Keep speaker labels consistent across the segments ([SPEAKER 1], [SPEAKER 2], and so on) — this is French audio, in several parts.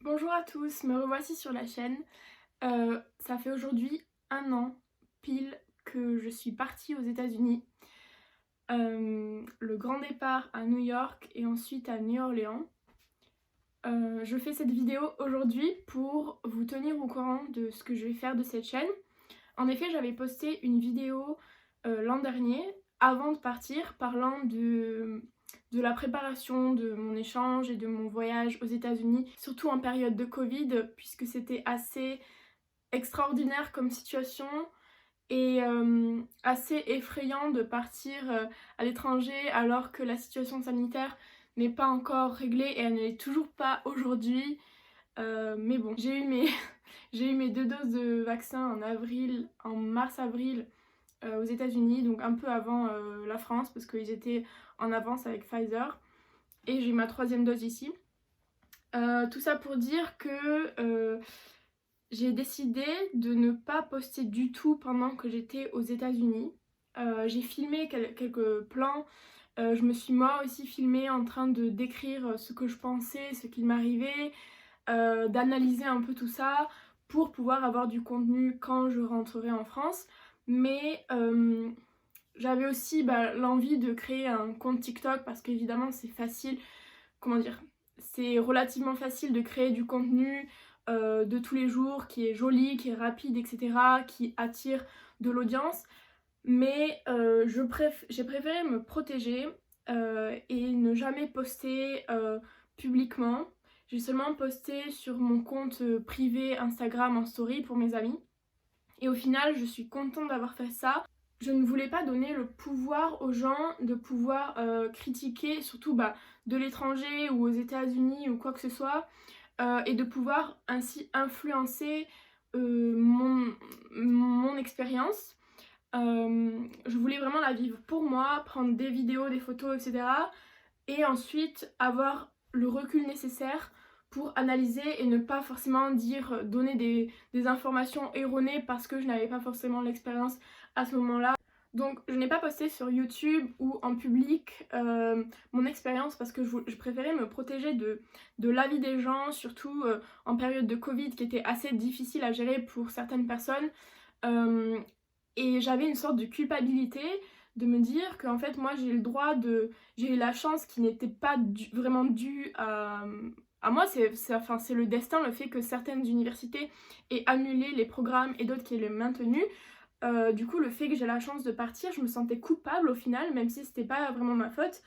[SPEAKER 1] Bonjour à tous, me revoici sur la chaîne. Ça fait aujourd'hui 1 an pile que je suis partie aux États-Unis. Le grand départ à New York et ensuite à New Orleans. Je fais cette vidéo aujourd'hui pour vous tenir au courant de ce que je vais faire de cette chaîne. En effet, j'avais posté une vidéo l'an dernier, avant de partir, parlant de la préparation de mon échange et de mon voyage aux États-Unis, surtout en période de Covid, puisque c'était assez extraordinaire comme situation et assez effrayant de partir à l'étranger alors que la situation sanitaire n'est pas encore réglée et elle ne l'est toujours pas aujourd'hui. Mais bon, j'ai eu mes 2 doses de vaccin en mars-avril aux États-Unis, donc un peu avant la France parce qu'ils étaient en avance avec Pfizer. Et j'ai eu ma 3e dose ici. Tout ça pour dire que j'ai décidé de ne pas poster du tout pendant que j'étais aux États-Unis. J'ai filmé quelques plans. Je me suis moi aussi filmée en train de décrire ce que je pensais, ce qui m'arrivait, d'analyser un peu tout ça pour pouvoir avoir du contenu quand je rentrerai en France. Mais j'avais aussi l'envie de créer un compte TikTok parce qu'évidemment c'est facile, comment dire, c'est relativement facile de créer du contenu de tous les jours qui est joli, qui est rapide, etc., qui attire de l'audience. Mais j'ai préféré me protéger et ne jamais poster publiquement. J'ai seulement posté sur mon compte privé Instagram en story pour mes amis. Et au final, je suis contente d'avoir fait ça. Je ne voulais pas donner le pouvoir aux gens de pouvoir critiquer, surtout de l'étranger ou aux États-Unis ou quoi que ce soit, et de pouvoir ainsi influencer mon expérience. Je voulais vraiment la vivre pour moi, prendre des vidéos, des photos, etc. Et ensuite avoir le recul nécessaire pour analyser et ne pas forcément donner des informations erronées parce que je n'avais pas forcément l'expérience à ce moment-là. Donc je n'ai pas posté sur YouTube ou en public mon expérience parce que je préférais me protéger de l'avis des gens, surtout en période de Covid qui était assez difficile à gérer pour certaines personnes. Et j'avais une sorte de culpabilité de me dire qu'en fait moi j'ai eu la chance qui n'était pas vraiment due à moi, c'est le destin, le fait que certaines universités aient annulé les programmes et d'autres qui les maintenus. Du coup, le fait que j'ai la chance de partir, je me sentais coupable au final, même si c'était pas vraiment ma faute,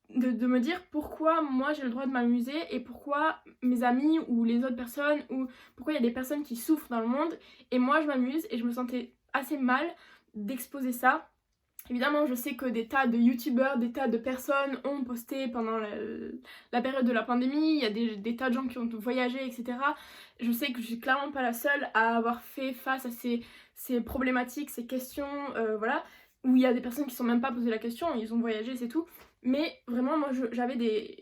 [SPEAKER 1] de me dire pourquoi moi j'ai le droit de m'amuser et pourquoi mes amis ou les autres personnes, ou pourquoi il y a des personnes qui souffrent dans le monde et moi je m'amuse, et je me sentais assez mal d'exposer ça. Évidemment, je sais que des tas de youtubeurs, des tas de personnes ont posté pendant la période de la pandémie, il y a des tas de gens qui ont voyagé, etc. Je sais que je suis clairement pas la seule à avoir fait face à ces problématiques, ces questions, voilà, où il y a des personnes qui sont même pas posé la question, ils ont voyagé, c'est tout. Mais vraiment, moi,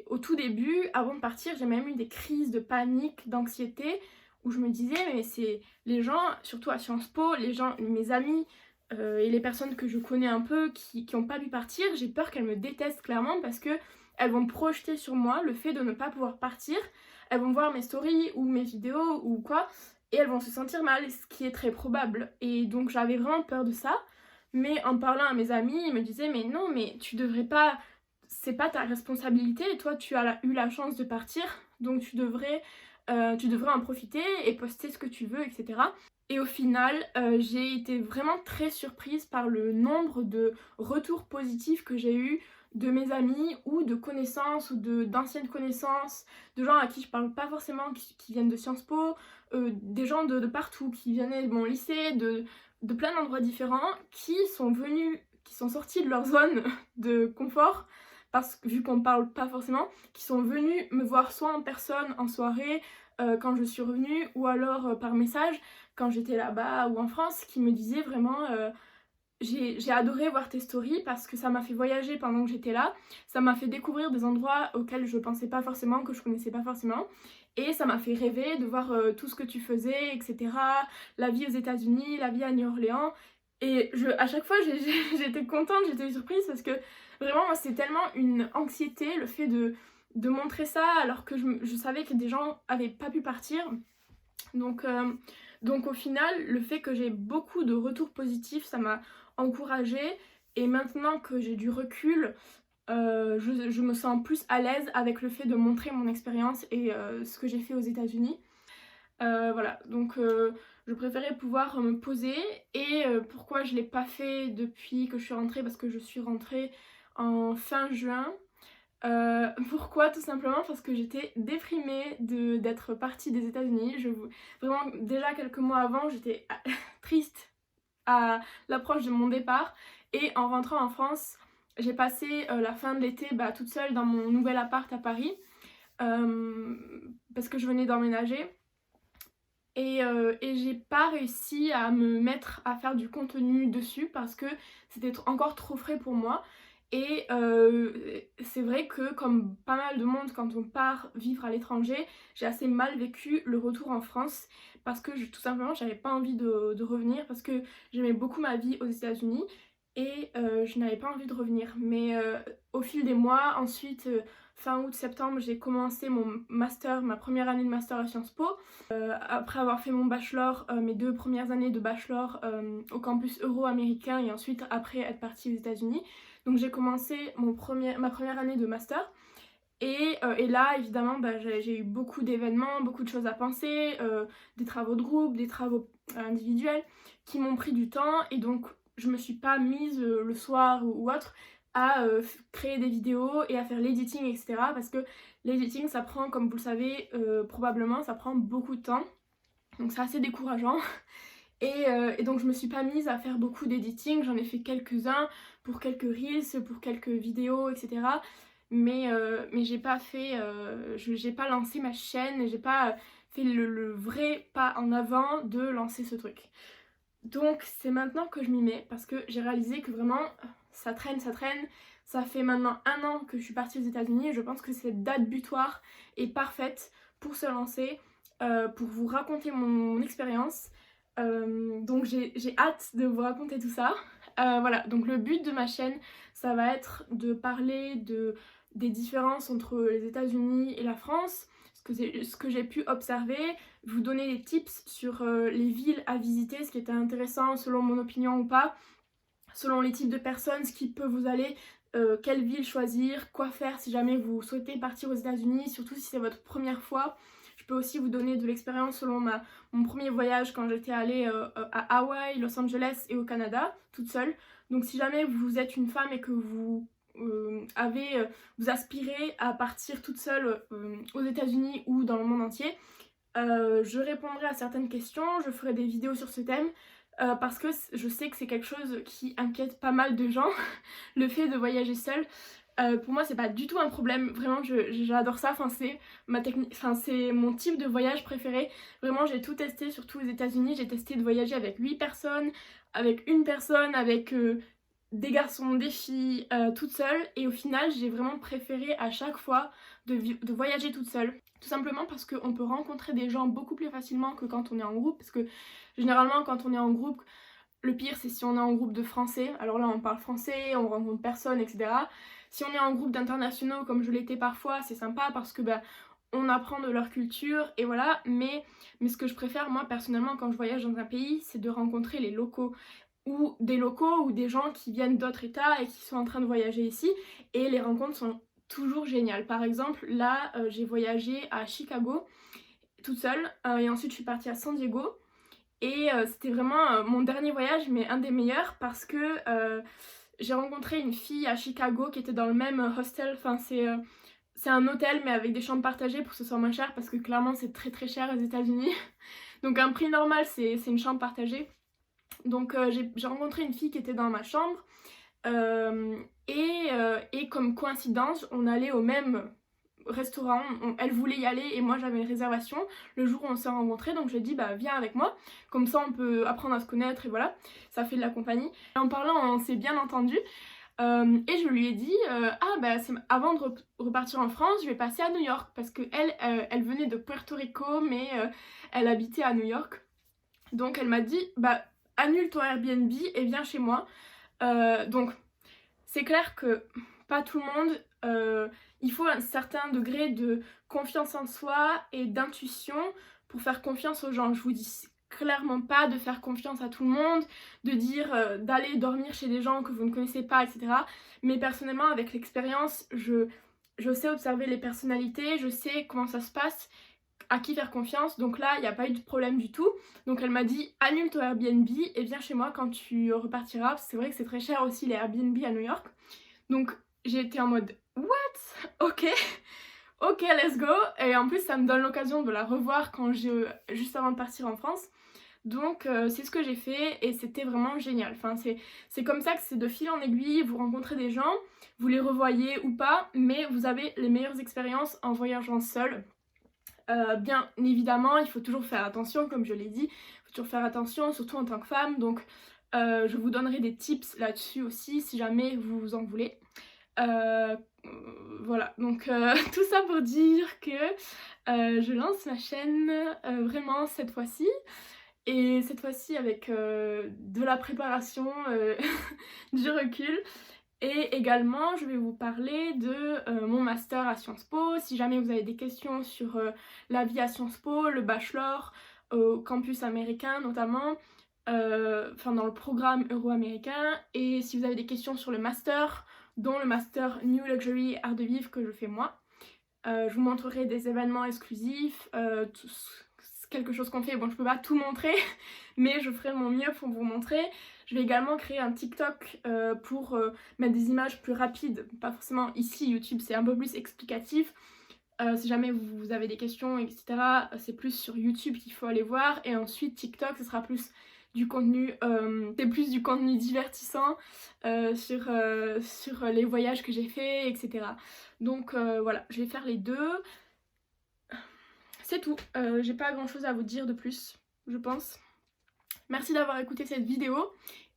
[SPEAKER 1] au tout début, avant de partir, j'ai même eu des crises de panique, d'anxiété, où je me disais, mais c'est les gens, surtout à Sciences Po, les gens, mes amis, et les personnes que je connais un peu qui ont pas pu partir, j'ai peur qu'elles me détestent clairement parce que elles vont projeter sur moi le fait de ne pas pouvoir partir. Elles vont voir mes stories ou mes vidéos ou quoi et elles vont se sentir mal, ce qui est très probable. Et donc j'avais vraiment peur de ça. Mais en parlant à mes amis, ils me disaient mais non, mais tu devrais pas, c'est pas ta responsabilité. Toi, tu as eu la chance de partir, donc tu devrais en profiter et poster ce que tu veux, etc. Et au final, j'ai été vraiment très surprise par le nombre de retours positifs que j'ai eu de mes amis ou de connaissances ou d'anciennes connaissances, de gens à qui je parle pas forcément, qui viennent de Sciences Po, des gens de partout, qui venaient de mon lycée, de plein d'endroits différents, qui sont sortis de leur zone de confort, parce que vu qu'on parle pas forcément, qui sont venus me voir soit en personne, en soirée, quand je suis revenue, ou alors par message, quand j'étais là-bas ou en France, qui me disaient vraiment j'ai adoré voir tes stories parce que ça m'a fait voyager pendant que j'étais là, ça m'a fait découvrir des endroits auxquels je pensais pas forcément, que je connaissais pas forcément, et ça m'a fait rêver de voir tout ce que tu faisais, etc. La vie aux États-Unis, la vie à New Orleans. Et à chaque fois j'étais contente, j'étais surprise parce que vraiment c'est tellement une anxiété le fait montrer ça alors que je savais que des gens avaient pas pu partir. Donc au final, le fait que j'ai beaucoup de retours positifs, ça m'a encouragée. Et maintenant que j'ai du recul, je me sens plus à l'aise avec le fait de montrer mon expérience et ce que j'ai fait aux États-Unis. Voilà, donc je préférais pouvoir me poser. Et pourquoi je l'ai pas fait depuis que je suis rentrée, parce que je suis rentrée en fin juin. Pourquoi? Tout simplement parce que j'étais déprimée d'être partie des États-Unis. Vraiment, déjà quelques mois avant, j'étais triste à l'approche de mon départ. Et en rentrant en France, j'ai passé la fin de l'été toute seule dans mon nouvel appart à Paris, parce que je venais d'emménager. Et j'ai pas réussi à me mettre à faire du contenu dessus parce que c'était encore trop frais pour moi. Et c'est vrai que comme pas mal de monde, quand on part vivre à l'étranger, j'ai assez mal vécu le retour en France parce que tout simplement j'avais pas envie de revenir, parce que j'aimais beaucoup ma vie aux États-Unis et je n'avais pas envie de revenir. Mais au fil des mois, ensuite fin août, septembre, j'ai commencé mon master, ma première année de master à Sciences Po. Après avoir fait mon bachelor, mes 2 premières années de bachelor au campus euro-américain, et ensuite après être partie aux États-Unis. Donc j'ai commencé ma première année de master. Et là, évidemment, j'ai eu beaucoup d'événements, beaucoup de choses à penser, des travaux de groupe, des travaux individuels qui m'ont pris du temps. Et donc, je me suis pas mise le soir ou autre à créer des vidéos et à faire l'editing, etc. Parce que l'editing, ça prend, comme vous le savez probablement, ça prend beaucoup de temps. Donc c'est assez décourageant. Et donc je me suis pas mise à faire beaucoup d'editing, j'en ai fait quelques-uns pour quelques reels, pour quelques vidéos, etc. Mais j'ai pas fait, j'ai pas lancé ma chaîne, j'ai pas fait le vrai pas en avant de lancer ce truc. Donc c'est maintenant que je m'y mets, parce que j'ai réalisé que vraiment ça traîne. Ça fait maintenant 1 an que je suis partie aux États-Unis et je pense que cette date butoir est parfaite pour se lancer, pour vous raconter mon expérience. Donc j'ai hâte de vous raconter tout ça. Voilà, donc le but de ma chaîne, ça va être de parler des différences entre les États-Unis et la France, ce que j'ai pu observer, vous donner des tips sur les villes à visiter, ce qui était intéressant selon mon opinion ou pas, selon les types de personnes, ce qui peut vous aller, quelle ville choisir, quoi faire si jamais vous souhaitez partir aux États-Unis, surtout si c'est votre première fois. Je peux aussi vous donner de l'expérience selon mon premier voyage quand j'étais allée à Hawaï, Los Angeles et au Canada, toute seule. Donc si jamais vous êtes une femme et que vous vous aspirez à partir toute seule aux États-Unis ou dans le monde entier, je répondrai à certaines questions, je ferai des vidéos sur ce thème. Parce que je sais que c'est quelque chose qui inquiète pas mal de gens, le fait de voyager seule. Pour moi c'est pas du tout un problème, vraiment j'adore ça, c'est ma technique, c'est mon type de voyage préféré. Vraiment j'ai tout testé, surtout aux États-Unis, j'ai testé de voyager avec 8 personnes, avec une personne, avec des garçons, des filles, toute seule, et au final j'ai vraiment préféré à chaque fois de voyager toute seule. Tout simplement parce qu'on peut rencontrer des gens beaucoup plus facilement que quand on est en groupe, parce que généralement quand on est en groupe, le pire c'est si on est en groupe de français, alors là on parle français, on rencontre personne, etc. Si on est en groupe d'internationaux comme je l'étais parfois, c'est sympa parce que on apprend de leur culture et voilà, mais ce que je préfère moi personnellement quand je voyage dans un pays, c'est de rencontrer les locaux, ou des locaux ou des gens qui viennent d'autres états et qui sont en train de voyager ici, et les rencontres sont toujours géniales. Par exemple là j'ai voyagé à Chicago toute seule et ensuite je suis partie à San Diego. Et c'était vraiment mon dernier voyage, mais un des meilleurs, parce que j'ai rencontré une fille à Chicago qui était dans le même hostel. C'est un hôtel, mais avec des chambres partagées pour que ce soit moins cher, parce que clairement c'est très très cher aux États-Unis. Donc un prix normal, c'est une chambre partagée. Donc j'ai rencontré une fille qui était dans ma chambre. Et comme coïncidence, on allait au même restaurant, elle voulait y aller et moi j'avais une réservation le jour où on s'est rencontrés, donc je lui ai dit viens avec moi, comme ça on peut apprendre à se connaître et voilà, ça fait de la compagnie. En parlant on s'est bien entendu et je lui ai dit avant de repartir en France je vais passer à New York, parce que elle venait de Puerto Rico mais elle habitait à New York, donc elle m'a dit annule ton Airbnb et viens chez moi. Donc c'est clair que pas tout le monde il faut un certain degré de confiance en soi et d'intuition pour faire confiance aux gens. Je vous dis clairement pas de faire confiance à tout le monde, de dire d'aller dormir chez des gens que vous ne connaissez pas, etc. Mais personnellement, avec l'expérience, je sais observer les personnalités, je sais comment ça se passe, à qui faire confiance. Donc là, il n'y a pas eu de problème du tout. Donc elle m'a dit annule ton Airbnb et viens chez moi quand tu repartiras. C'est vrai que c'est très cher aussi les Airbnb à New York. Donc j'ai été en mode what? Ok, ok, let's go. Et en plus ça me donne l'occasion de la revoir juste avant de partir en France. Donc c'est ce que j'ai fait et c'était vraiment génial. Enfin, c'est comme ça que c'est de fil en aiguille, vous rencontrez des gens, vous les revoyez ou pas, mais vous avez les meilleures expériences en voyageant seul. Bien évidemment, il faut toujours faire attention, comme je l'ai dit, il faut toujours faire attention, surtout en tant que femme. Donc je vous donnerai des tips là-dessus aussi si jamais vous en voulez. Voilà, donc tout ça pour dire que je lance ma chaîne vraiment cette fois-ci. Et cette fois-ci avec de la préparation, du recul. Et également, je vais vous parler de mon master à Sciences Po. Si jamais vous avez des questions sur la vie à Sciences Po, le bachelor, au campus américain notamment, enfin dans le programme euro-américain. Et si vous avez des questions sur le master, dont le master New Luxury Art de Vivre que je fais moi, je vous montrerai des événements exclusifs, quelque chose qu'on fait. Bon, je peux pas tout montrer, mais je ferai mon mieux pour vous montrer. Je vais également créer un TikTok pour mettre des images plus rapides, pas forcément ici, YouTube c'est un peu plus explicatif. Si jamais vous avez des questions, etc., c'est plus sur YouTube qu'il faut aller voir. Et ensuite TikTok, ce sera plus du contenu, du contenu divertissant sur les voyages que j'ai fait, etc. Donc voilà, je vais faire les deux. C'est tout, j'ai pas grand chose à vous dire de plus, je pense. Merci d'avoir écouté cette vidéo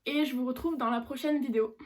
[SPEAKER 1] et je vous retrouve dans la prochaine vidéo.